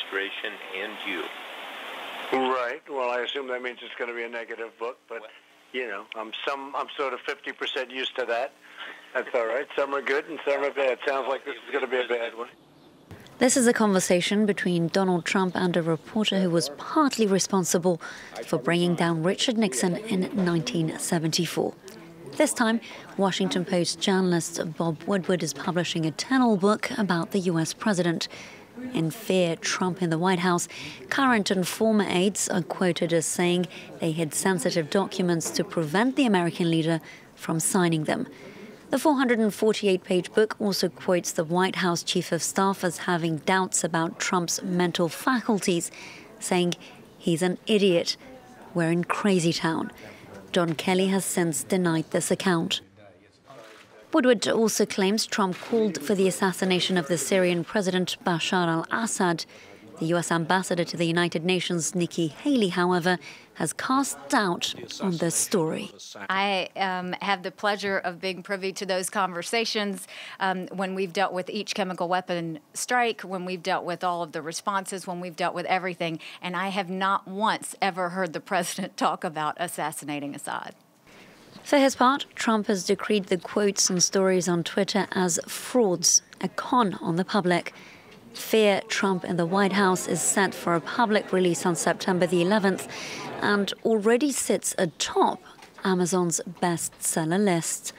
administration and you. Right. Well, I assume that means it's going to be a negative book, but, you know, I'm sort of 50% used to that. That's all right. Some are good and some are bad. Sounds like this is going to be a bad one. This is a conversation between Donald Trump and a reporter who was partly responsible for bringing down Richard Nixon in 1974. This time, Washington Post journalist Bob Woodward is publishing a tell-all book about the U.S. president. In Fear Trump in the White House, current and former aides are quoted as saying they hid sensitive documents to prevent the American leader from signing them. The 448-page book also quotes the White House chief of staff as having doubts about Trump's mental faculties, saying he's an idiot. We're in crazy town. John Kelly has since denied this account. Woodward also claims Trump called for the assassination of the Syrian President Bashar al-Assad. The U.S. ambassador to the United Nations, Nikki Haley, however, has cast doubt on this story. I have the pleasure of being privy to those conversations when we've dealt with each chemical weapon strike, when we've dealt with all of the responses, when we've dealt with everything. And I have not once ever heard the president talk about assassinating Assad. For his part, Trump has decreed the quotes and stories on Twitter as frauds, a con on the public. Fear Trump in the White House is set for a public release on September the 11th and already sits atop Amazon's bestseller list.